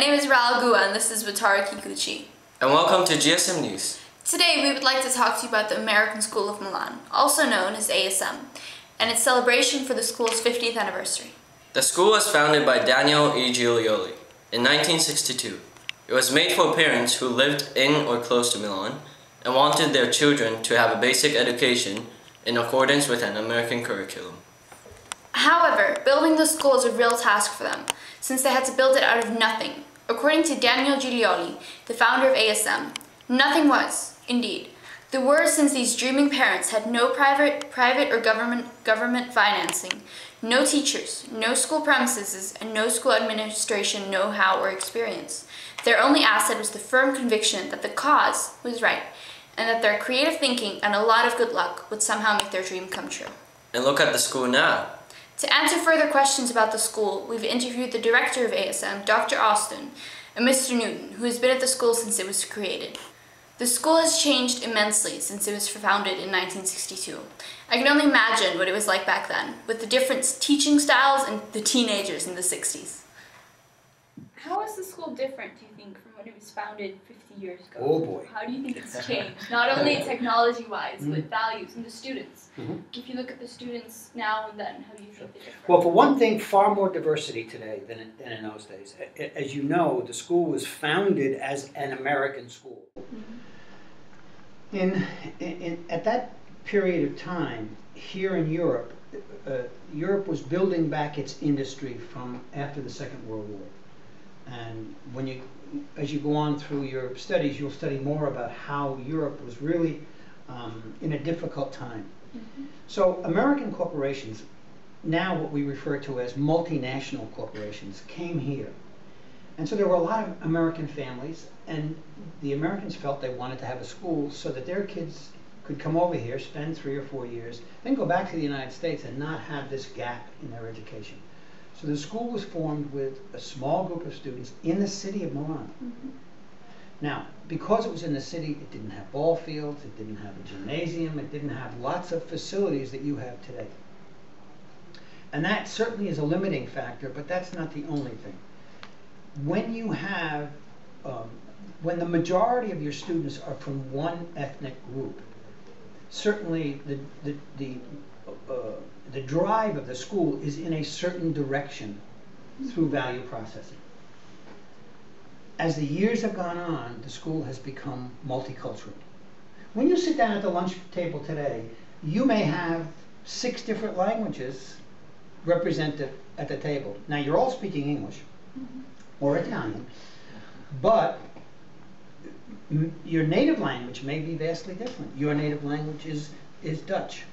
name is Rael Guha and this is Wataru Kikuchi. And welcome to GSM News. Today we would like to talk to you about the American School of Milan, also known as ASM, and its celebration for the school's 50th anniversary. The school was founded by Daniel E. Giulioli in 1962. It was made for parents who lived in or close to Milan and wanted their children to have a basic education in accordance with an American curriculum. However, building the school is a real task for them, since they had to build it out of nothing. According to Daniel Giulioli, the founder of ASM, nothing was, indeed, the worst, since these dreaming parents had no private or government financing, no teachers, no school premises, and no school administration know-how or experience. Their only asset was the firm conviction that the cause was right, and that their creative thinking and a lot of good luck would somehow make their dream come true. And look at the school now. To answer further questions about the school, we've interviewed the director of ASM, Dr. Austin, and Mr. Newton, who has been at the school since it was created. The school has changed immensely since it was founded in 1962. I can only imagine what it was like back then, with the different teaching styles and the teenagers in the 60s. How is the school different, do you think, from when it was founded 50 years ago? Oh boy. How do you think it's changed? Not only technology-wise, but values and the students. If you look at the students now and then, how do you think they're different? Well, for one thing, far more diversity today than in those days. As you know, the school was founded as an American school. At that period of time, here in Europe, Europe was building back its industry from after the Second World War. And as you go on through your studies, you'll study more about how Europe was really in a difficult time. So American corporations, now what we refer to as multinational corporations, came here. And so there were a lot of American families, and the Americans felt they wanted to have a school so that their kids could come over here, spend 3 or 4 years, then go back to the United States and not have this gap in their education. So the school was formed with a small group of students in the city of Milan. Now, because it was in the city, it didn't have ball fields, it didn't have a gymnasium, it didn't have lots of facilities that you have today. And that certainly is a limiting factor, but that's not the only thing. When you have, when the majority of your students are from one ethnic group, certainly the drive of the school is in a certain direction through value processing. As the years have gone on, the school has become multicultural. When you sit down at the lunch table today, you may have 6 different languages represented at the table. Now, you're all speaking English or Italian, but your native language may be vastly different. Your native language is Dutch,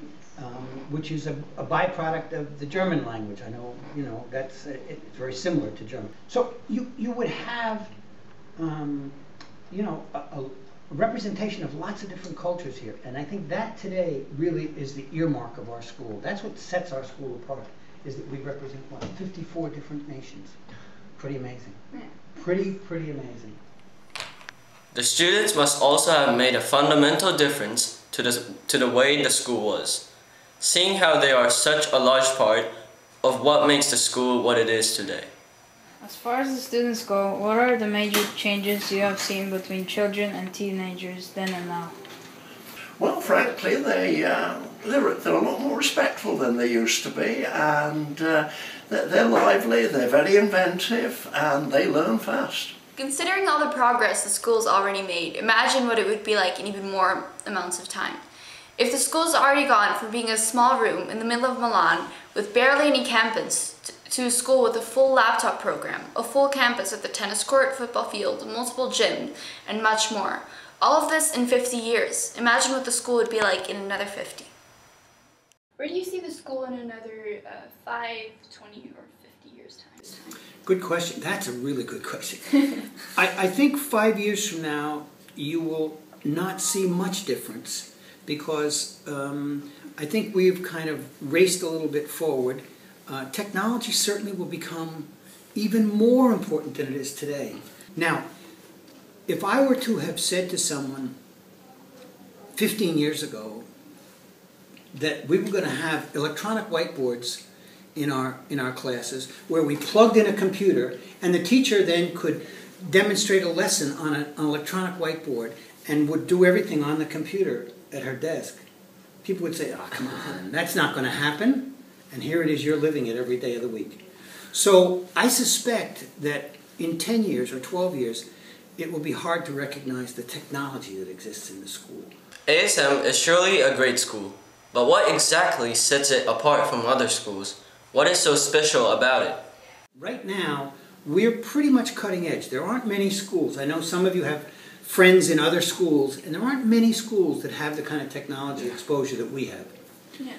which is a byproduct of the German language. I know, it's very similar to German. So you would have, a representation of lots of different cultures here. And I think that today really is the earmark of our school. That's what sets our school apart, is that we represent, 54 different nations. Pretty amazing. Yeah. Pretty amazing. The students must also have made a fundamental difference to the way the school was, seeing how they are such a large part of what makes the school what it is today. As far as the students go, what are the major changes you have seen between children and teenagers then and now? Well, frankly, they're a lot more respectful than they used to be, and they're lively, they're very inventive, and they learn fast. Considering all the progress the school's already made, imagine what it would be like in even more amounts of time. If the school's already gone from being a small room in the middle of Milan with barely any campus to a school with a full laptop program, a full campus with a tennis court, football field, multiple gyms, and much more. All of this in 50 years. Imagine what the school would be like in another 50. Where do you see the school in another 5, 20, or 50 years' time? Good question. That's a really good question. I think 5 years from now, you will not see much difference because I think we've kind of raced a little bit forward. Technology certainly will become even more important than it is today. Now, if I were to have said to someone 15 years ago that we were going to have electronic whiteboards in our classes where we plugged in a computer and the teacher then could demonstrate a lesson on an electronic whiteboard and would do everything on the computer at her desk, people would say, oh, come on, that's not going to happen. And here it is, you're living it every day of the week. So I suspect that in 10 years or 12 years, it will be hard to recognize the technology that exists in the school. ASM is surely a great school, but what exactly sets it apart from other schools? What is so special about it? Right now, we're pretty much cutting edge. There aren't many schools. I know some of you have friends in other schools, and there aren't many schools that have the kind of technology exposure that we have. Yeah.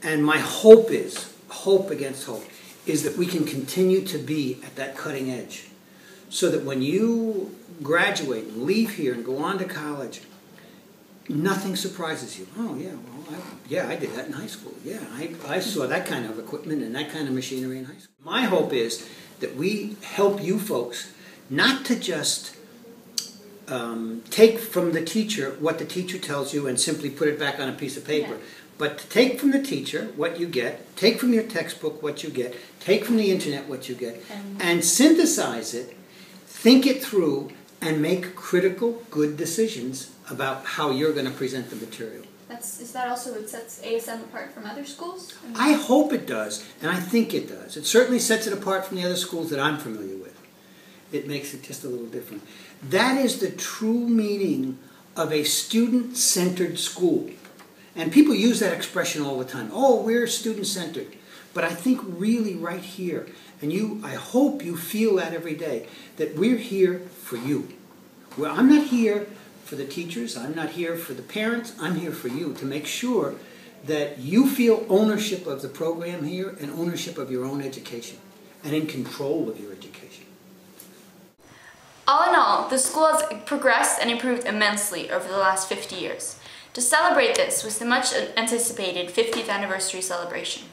And my hope is, hope against hope, is that we can continue to be at that cutting edge. So that when you graduate and leave here and go on to college, nothing surprises you. Oh yeah, well, I did that in high school. Yeah, I saw that kind of equipment and that kind of machinery in high school. My hope is that we help you folks not to just take from the teacher what the teacher tells you and simply put it back on a piece of paper, but to take from the teacher what you get, take from your textbook what you get, take from the internet what you get, and synthesize it, think it through, and make critical, good decisions about how you're going to present the material. Is that also what sets ASM apart from other schools? I hope it does, and I think it does. It certainly sets it apart from the other schools that I'm familiar with. It makes it just a little different. That is the true meaning of a student-centered school. And people use that expression all the time. Oh, we're student-centered. But I think really right here, and I hope you feel that every day, that we're here for you. Well, I'm not here for the teachers, I'm not here for the parents, I'm here for you to make sure that you feel ownership of the program here and ownership of your own education and in control of your education. All in all, the school has progressed and improved immensely over the last 50 years. To celebrate this was the much anticipated 50th anniversary celebration.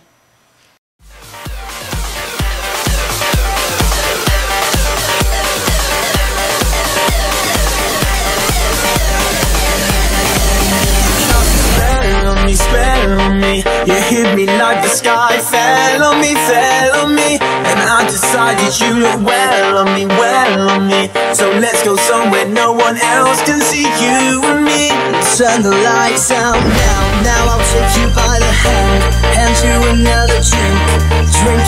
Spell on me, you hit me like the sky fell on me, and I decided you look well on me, so let's go somewhere no one else can see you and me. Turn the lights out now I'll take you by the hand you another drink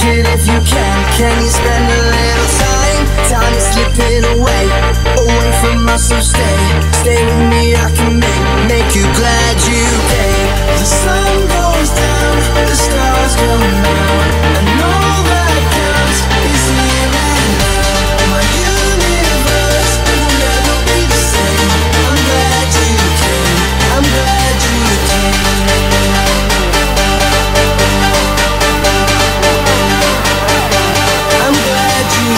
it if you can you spend a little time is slipping away from us, so stay with me, I can make you glad you came. The sun goes down, the stars come out, and all that counts is here and now. My universe will never be the same. I'm glad you came, I'm glad you came. I'm glad you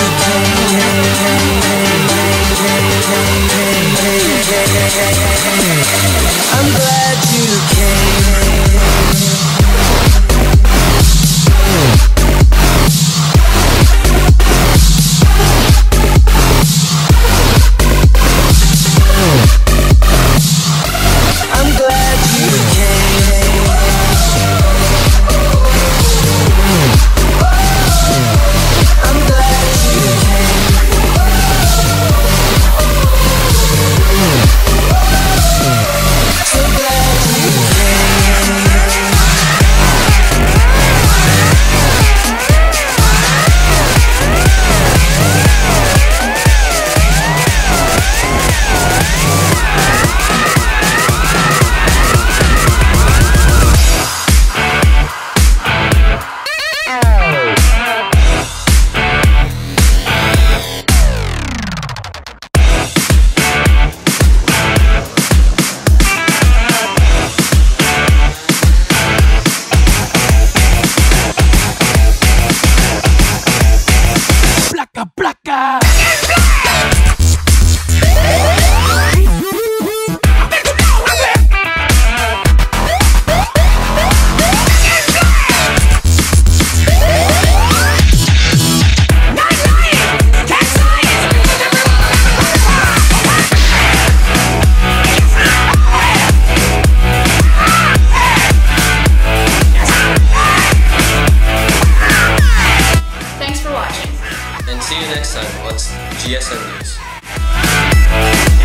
I'm glad you came. So glad and see you next time on GSM News.